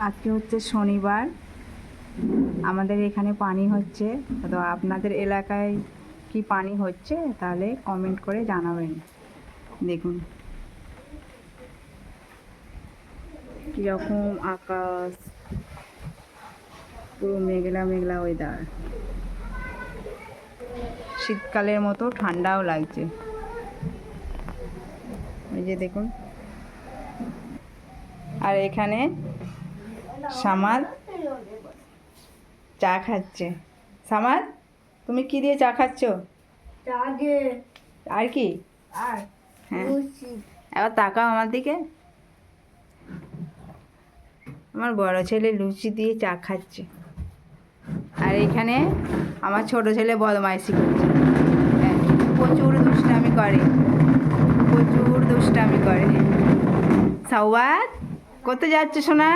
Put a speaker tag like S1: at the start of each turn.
S1: আজকে হচ্ছে শনিবার, আমাদের এখানে পানি হচ্ছে। তো আপনাদের এলাকায় কি পানি হচ্ছে তাহলে কমেন্ট করে জানাবেন। দেখুন কীরকম আকাশ, পুরো মেঘলা মেঘলা ওয়েদার, শীতকালের মতো ঠান্ডাও লাগছে। এই যে দেখুন, আর এখানে সামাদ চা খাচ্ছে। সামাদ, তুমি কি দিয়ে চা খাচ্ছ? আর কি? হ্যাঁ, এবার তাকাও আমার দিকে। আমার বড় ছেলে লুচি দিয়ে চা খাচ্ছে, আর এখানে আমার ছোট ছেলে বদমাইশি করছে। হ্যাঁ, প্রচুর দুষ্টামি করে, প্রচুর দুষ্টামি করে। সাওয়াত, কোথায় যাচ্ছে সোনা?